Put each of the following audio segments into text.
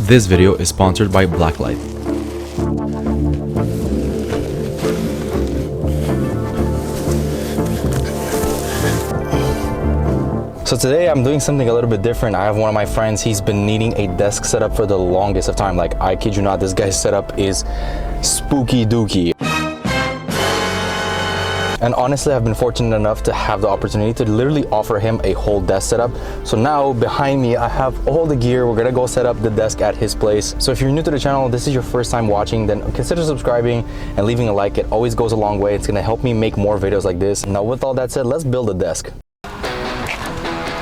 This video is sponsored by Blacklight. So today I'm doing something a little bit different. I have one of my friends, he's been needing a desk setup for the longest of time. Like, I kid you not, this guy's setup is spooky dooky. And honestly, I've been fortunate enough to have the opportunity to literally offer him a whole desk setup. So now behind me, I have all the gear. We're gonna go set up the desk at his place. So if you're new to the channel, this is your first time watching, then consider subscribing and leaving a like. It always goes a long way. It's gonna help me make more videos like this. Now with all that said, let's build a desk.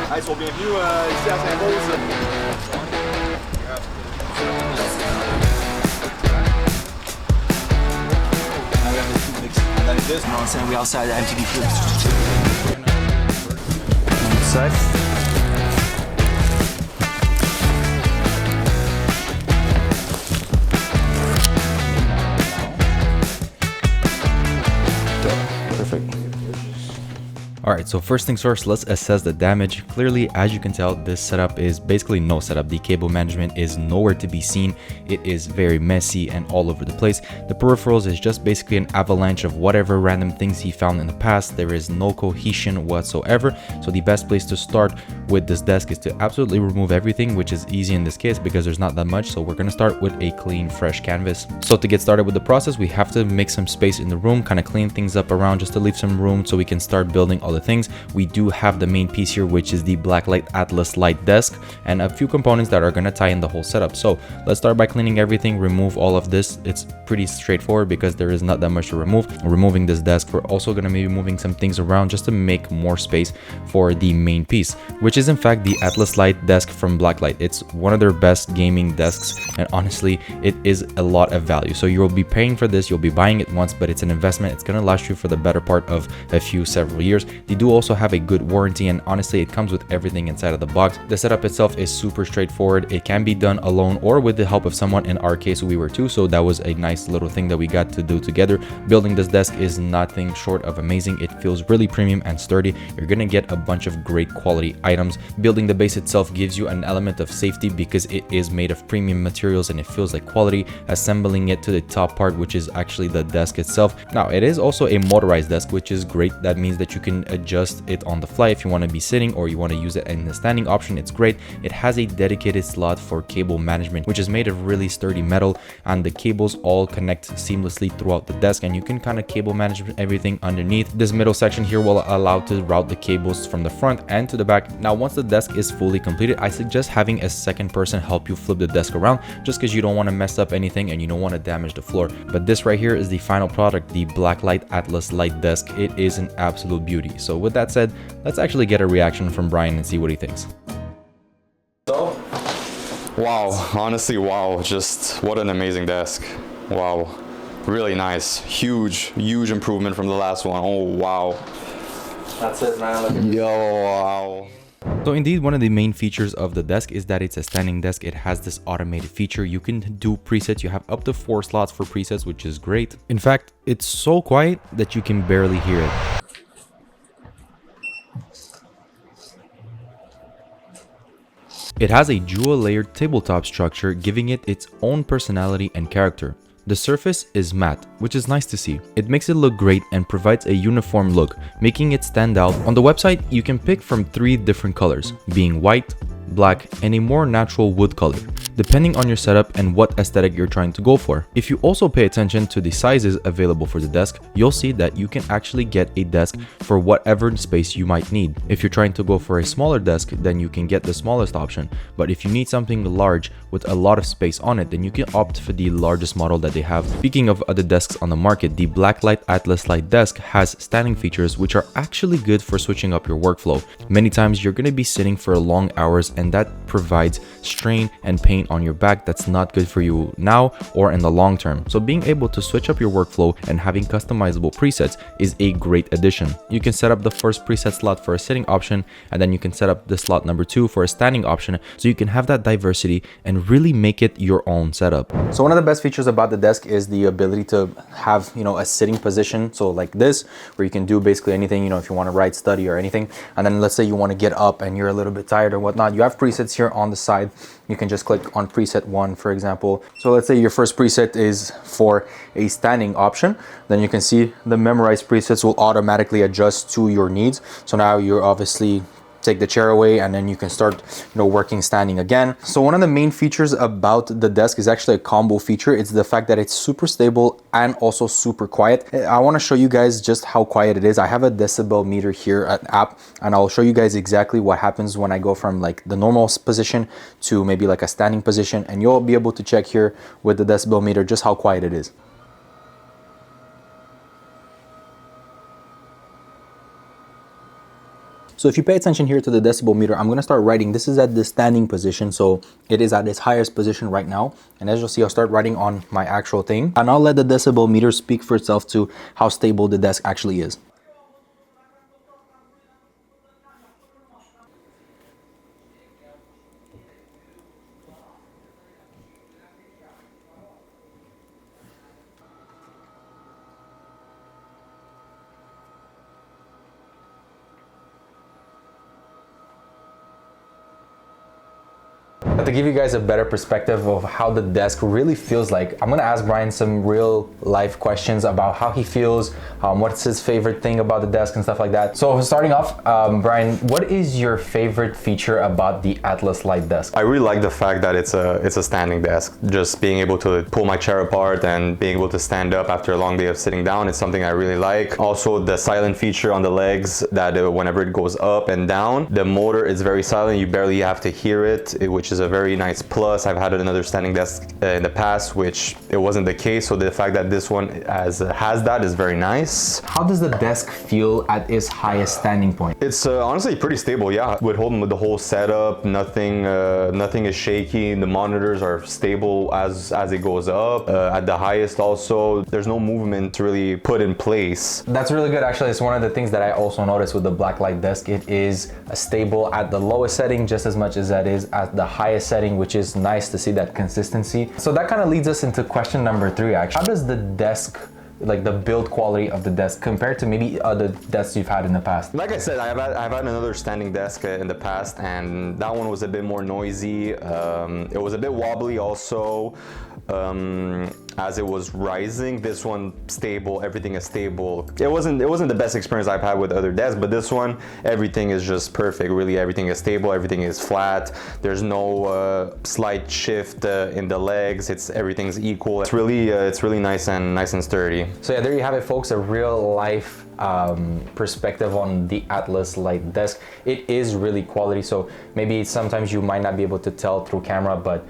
Bienvenue ici à Saint-Rose. We outside the MTV side. Perfect. Alright, so first things first, let's assess the damage. Clearly, as you can tell, this setup is basically no setup. The cable management is nowhere to be seen. It is very messy and all over the place. The peripherals is just basically an avalanche of whatever random things he found in the past. There is no cohesion whatsoever. So the best place to start with this desk is to absolutely remove everything, which is easy in this case because there's not that much. So we're going to start with a clean, fresh canvas. So to get started with the process, we have to make some space in the room, kind of clean things up around just to leave some room so we can start building all the things. We do have the main piece here, which is the Blacklight Atlas Light Desk, and a few components that are going to tie in the whole setup. So let's start by cleaning everything, remove all of this. It's pretty straightforward because there is not that much to remove. Removing this desk, we're also going to be moving some things around just to make more space for the main piece, which is in fact the Atlas Light Desk from Blacklight. It's one of their best gaming desks, and honestly, it is a lot of value. So you'll be paying for this, you'll be buying it once, but it's an investment. It's going to last you for the better part of several years. They do also have a good warranty, and honestly, it comes with everything inside of the box. The setup itself is super straightforward. It can be done alone or with the help of someone. In our case, we were two, so that was a nice little thing that we got to do together. Building this desk is nothing short of amazing. It feels really premium and sturdy. You're gonna get a bunch of great quality items. Building the base itself gives you an element of safety because it is made of premium materials and it feels like quality. Assembling it to the top part, which is actually the desk itself. Now, it is also a motorized desk, which is great. That means that you can adjust it on the fly if you want to be sitting or you want to use it in the standing option. It's great. It has a dedicated slot for cable management, which is made of really sturdy metal, and the cables all connect seamlessly throughout the desk, and you can kind of cable manage everything underneath. This middle section here will allow to route the cables from the front and to the back. Now, once the desk is fully completed, I suggest having a second person help you flip the desk around, just because you don't want to mess up anything and you don't want to damage the floor. But this right here is the final product, the Blacklight Atlas Light Desk. It is an absolute beauty. So with that said, let's actually get a reaction from Brian and see what he thinks. So, wow, honestly, wow, just what an amazing desk. Wow, really nice. Huge improvement from the last one. Oh, wow. That's it, man. Yo, wow. So indeed, one of the main features of the desk is that it's a standing desk. It has this automated feature. You can do presets. You have up to 4 slots for presets, which is great. In fact, it's so quiet that you can barely hear it. It has a dual-layered tabletop structure, giving it its own personality and character. The surface is matte, which is nice to see. It makes it look great and provides a uniform look, making it stand out. On the website, you can pick from 3 different colors, being white, black, and a more natural wood color, depending on your setup and what aesthetic you're trying to go for. If you also pay attention to the sizes available for the desk, you'll see that you can actually get a desk for whatever space you might need. If you're trying to go for a smaller desk, then you can get the smallest option. But if you need something large with a lot of space on it, then you can opt for the largest model that they have. Speaking of other desks on the market, the Blacklight Atlas Light Desk has standing features which are actually good for switching up your workflow. Many times you're going to be sitting for long hours, and that provides strain and pain on your back. That's not good for you now or in the long term. So being able to switch up your workflow and having customizable presets is a great addition. You can set up the first preset slot for a sitting option, and then you can set up the slot number 2 for a standing option, so you can have that diversity and really make it your own setup. So one of the best features about the desk is the ability to have, a sitting position. So like this, where you can do basically anything, if you want to write, study, or anything. And then let's say you want to get up and you're a little bit tired or whatnot, you have presets here on the side. You can just click on preset 1, for example. So let's say your first preset is for a standing option. Then you can see the memorized presets will automatically adjust to your needs. So now you're obviously take the chair away and then you can start, working standing again. So one of the main features about the desk is actually a combo feature. It's the fact that it's super stable and also super quiet. I want to show you guys just how quiet it is. I have a decibel meter here at app, and I'll show you guys exactly what happens when I go from like the normal position to maybe like a standing position, and you'll be able to check here with the decibel meter just how quiet it is. So if you pay attention here to the decibel meter, I'm going to start writing. This is at the standing position, so it is at its highest position right now. And as you'll see, I'll start writing on my actual thing. And I'll let the decibel meter speak for itself to how stable the desk actually is. To give you guys a better perspective of how the desk really feels like, I'm gonna ask Brian some real life questions about how he feels, what's his favorite thing about the desk and stuff like that. So starting off, Brian, what is your favorite feature about the Atlas Light Desk? I really like the fact that it's a standing desk. Just being able to pull my chair apart and being able to stand up after a long day of sitting down is something I really like. Also, the silent feature on the legs, that whenever it goes up and down, the motor is very silent. You barely have to hear it, which is a very nice plus. I've had another standing desk in the past, which it wasn't the case. So the fact that this one has that is very nice. How does the desk feel at its highest standing point? It's honestly pretty stable, yeah. With the whole setup, nothing is shaky. The monitors are stable as it goes up. At the highest also, there's no movement to really put in place. That's really good. Actually, it's one of the things that I also noticed with the Blacklight desk. It is stable at the lowest setting just as much as that is at the highest setting, which is nice to see that consistency. So that kind of leads us into question number 3, actually. How does the desk, like the build quality of the desk, compared to maybe other desks you've had in the past? Like I said, I've had another standing desk in the past, and that one was a bit more noisy. It was a bit wobbly also. As it was rising. This one stable, everything is stable. It wasn't the best experience I've had with other desks, but this one, everything is just perfect. Really, everything is stable, everything is flat. There's no slight shift in the legs. Everything's equal. It's really nice and sturdy. So yeah, there you have it, folks. A real life perspective on the Atlas Light Desk. It is really quality, so maybe sometimes you might not be able to tell through camera, but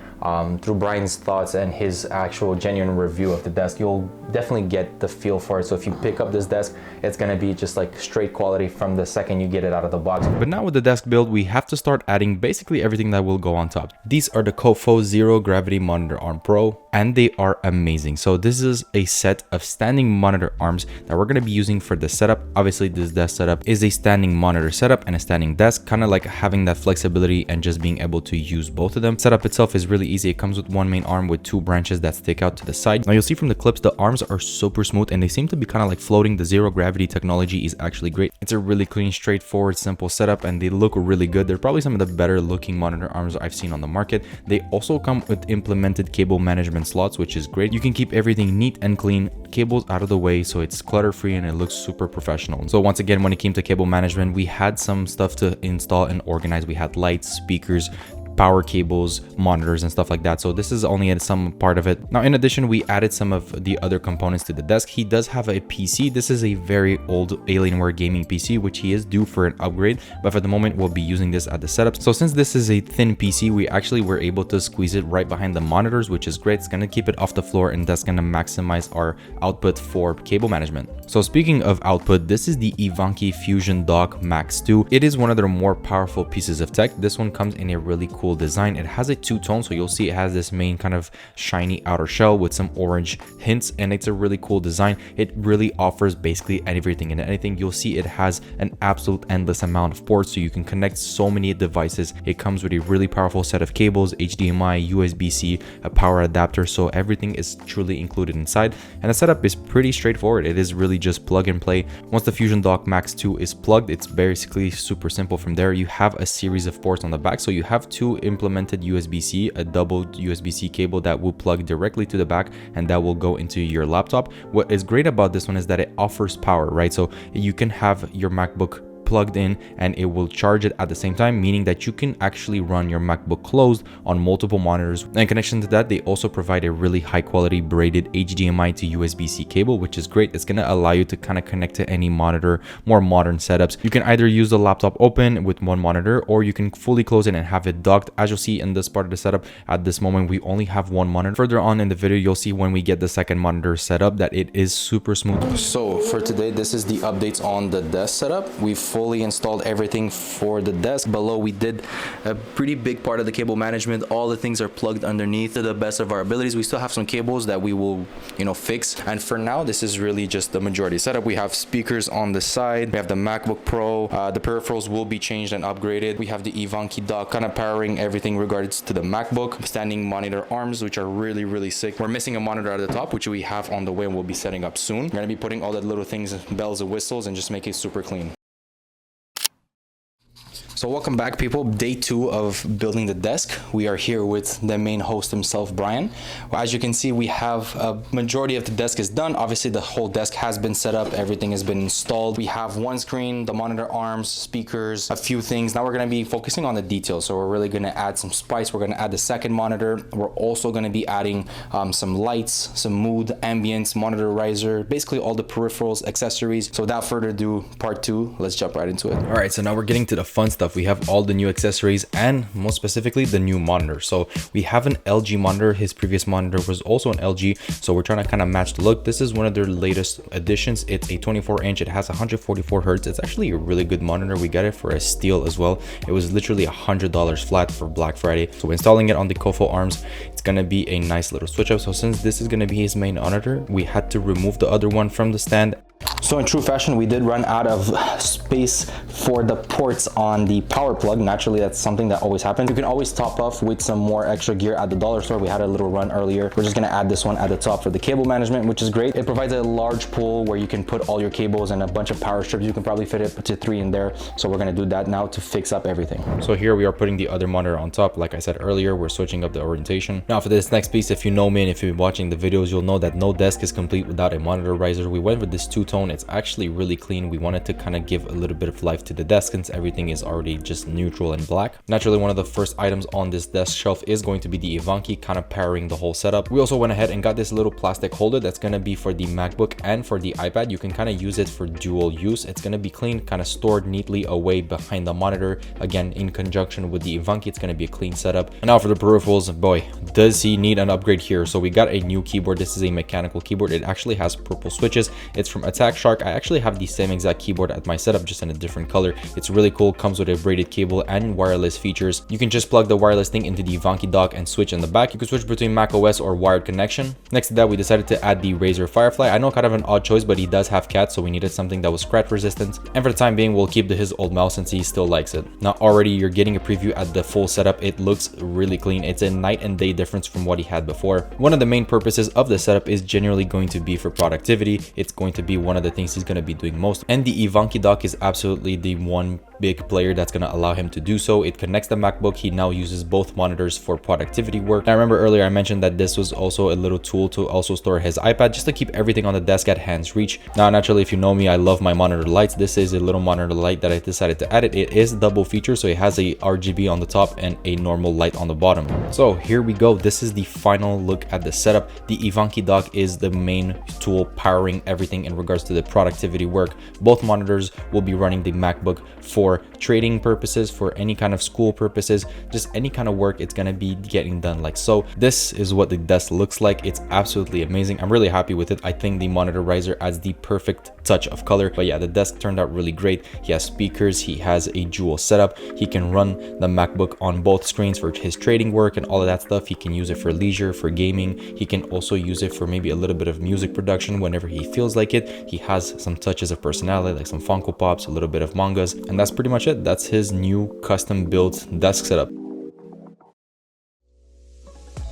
through Brian's thoughts and his actual genuine review of the desk, you'll definitely get the feel for it. So if you pick up this desk, it's gonna be just like straight quality from the second you get it out of the box. But now with the desk build, we have to start adding basically everything that will go on top. These are the Kofo Zero Gravity Monitor Arm Pro, and they are amazing. So this is a set of standing monitor arms that we're gonna be using for the setup. Obviously, this desk setup is a standing monitor setup and a standing desk, kind of like having that flexibility and just being able to use both of them. Setup itself is really easy. It comes with one main arm with 2 branches that stick out to the side. Now you'll see from the clips, the arms are super smooth and they seem to be kind of like floating. The zero gravity technology is actually great. It's a really clean, straightforward, simple setup, and they look really good. They're probably some of the better looking monitor arms I've seen on the market. They also come with implemented cable management slots, which is great. You can keep everything neat and clean, cables out of the way, so it's clutter free and it looks super professional. So once again, when it came to cable management, we had some stuff to install and organize. We had lights, speakers, power cables, monitors, and stuff like that. So this is only some part of it. Now, in addition, we added some of the other components to the desk. He does have a PC. This is a very old Alienware gaming PC, which he is due for an upgrade, but for the moment, we'll be using this at the setup. So since this is a thin PC, we actually were able to squeeze it right behind the monitors, which is great. It's gonna keep it off the floor, and that's gonna maximize our output for cable management. So speaking of output, this is the Ivanki Fusion Dock Max 2. It is one of their more powerful pieces of tech. This one comes in a really cool cool design. It has a two-tone, so you'll see it has this main kind of shiny outer shell with some orange hints, and it's a really cool design. It really offers basically everything and anything. You'll see it has an absolute endless amount of ports, so you can connect so many devices. It comes with a really powerful set of cables, HDMI, USB-C, a power adapter, so everything is truly included inside. And the setup is pretty straightforward. It is really just plug and play. Once the Fusion Dock Max 2 is plugged, it's basically super simple from there. You have a series of ports on the back, so you have two implemented USB-C, a double USB-C cable that will plug directly to the back, and that will go into your laptop. What is great about this one is that it offers power, right? So you can have your MacBook plugged in and it will charge it at the same time, meaning that you can actually run your MacBook closed on multiple monitors. And in connection to that, they also provide a really high quality braided HDMI to USB-C cable, which is great. It's going to allow you to kind of connect to any monitor, more modern setups. You can either use the laptop open with one monitor, or you can fully close it and have it docked. As you'll see in this part of the setup, at this moment we only have one monitor. Further on in the video, you'll see when we get the second monitor set up that it is super smooth. So for today, this is the updates on the desk setup. We've fully installed everything for the desk. Below, we did a pretty big part of the cable management. All the things are plugged underneath to the best of our abilities. We still have some cables that we will, fix. And for now, this is really just the majority setup. We have speakers on the side. We have the MacBook Pro. The peripherals will be changed and upgraded. We have the Ivanki dock kind of powering everything regards to the MacBook. Standing monitor arms, which are really, really sick. We're missing a monitor at the top, which we have on the way and we'll be setting up soon. We're going to be putting all the little things, bells and whistles, and just make it super clean. So welcome back, people. Day 2 of building the desk. We are here with the main host himself, Brian. As you can see, we have a majority of the desk is done. Obviously, the whole desk has been set up. Everything has been installed. We have one screen, the monitor arms, speakers, a few things. Now we're going to be focusing on the details. So we're really going to add some spice. We're going to add the second monitor. We're also going to be adding some lights, some mood, ambience, monitor riser, basically all the peripherals, accessories. So without further ado, part 2, let's jump right into it. All right, so now we're getting to the fun stuff. We have all the new accessories and most specifically the new monitor. So we have an LG monitor. His previous monitor was also an LG, so we're trying to kind of match the look. This is one of their latest additions. It's a 24-inch. It has 144 hertz. It's actually a really good monitor. We got it for a steal as well. It was literally $100 flat for Black Friday. So installing it on the Kofo arms, it's gonna be a nice little switch up. So since this is gonna be his main monitor, we had to remove the other one from the stand. So in true fashion, we did run out of space for the ports on the power plug. Naturally, that's something that always happens. You can always top off with some more extra gear at the dollar store. We had a little run earlier. We're just gonna add this one at the top for the cable management, which is great. It provides a large pool where you can put all your cables and a bunch of power strips. You can probably fit it to 3 in there. So we're gonna do that now to fix up everything. So here we are putting the other monitor on top. Like I said earlier, we're switching up the orientation. Now for this next piece, if you know me and if you've been watching the videos, you'll know that no desk is complete without a monitor riser. We went with this two-tone. It's actually really clean. We wanted to kind of give a little bit of life to the desk since everything is already just neutral and black. Naturally, one of the first items on this desk shelf is going to be the Ivanki, kind of powering the whole setup. We also went ahead and got this little plastic holder that's going to be for the MacBook and for the iPad. You can kind of use it for dual use. It's going to be clean, kind of stored neatly away behind the monitor. Again, in conjunction with the Ivanki, it's going to be a clean setup. And now for the peripherals, boy, does he need an upgrade here. So we got a new keyboard. This is a mechanical keyboard. It actually has purple switches. It's from Attack Shark. I actually have the same exact keyboard at my setup, just in a different color. It's really cool. Comes with a braided cable and wireless features. You can just plug the wireless thing into the Ivanki dock and switch in the back. You can switch between Mac OS or wired connection. Next to that, we decided to add the Razer Firefly. I know, kind of an odd choice, but he does have cats, so we needed something that was scratch resistant. And for the time being, we'll keep his old mouse since he still likes it. Now already you're getting a preview at the full setup. It looks really clean. It's a night and day difference from what he had before. One of the main purposes of the setup is generally going to be for productivity. It's going to be one of the things he's going to be doing most. And the Ivanki dock is absolutely the one big player that's going to allow him to do so. It connects the MacBook. He now uses both monitors for productivity work. Now, I remember earlier I mentioned that this was also a little tool to also store his iPad, just to keep everything on the desk at hand's reach. Now, naturally, if you know me, I love my monitor lights. This is a little monitor light that I decided to add. It is double feature, so it has a RGB on the top and a normal light on the bottom. So here we go. This is the final look at the setup. The Ivanki dock is the main tool powering everything in regards to the productivity work. Both monitors will be running the MacBook for trading purposes, for any kind of school purposes, just any kind of work it's gonna be getting done like so. This is what the desk looks like. It's absolutely amazing. I'm really happy with it. I think the monitor riser adds the perfect touch of color. But yeah, the desk turned out really great. He has speakers, he has a dual setup, he can run the MacBook on both screens for his trading work and all of that stuff. He can use it for leisure, for gaming. He can also use it for maybe a little bit of music production whenever he feels like it. He has some touches of personality, like some Funko Pops, a little bit of mangas, and that's pretty much it. That's his new custom built desk setup.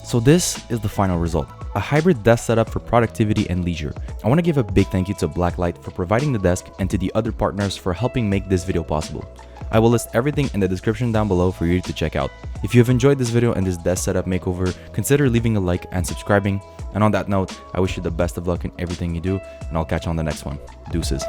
So this is the final result, a hybrid desk setup for productivity and leisure. I want to give a big thank you to Blacklight for providing the desk and to the other partners for helping make this video possible. I will list everything in the description down below for you to check out. If you have enjoyed this video and this desk setup makeover, consider leaving a like and subscribing. And on that note, I wish you the best of luck in everything you do, and I'll catch you on the next one. Deuces.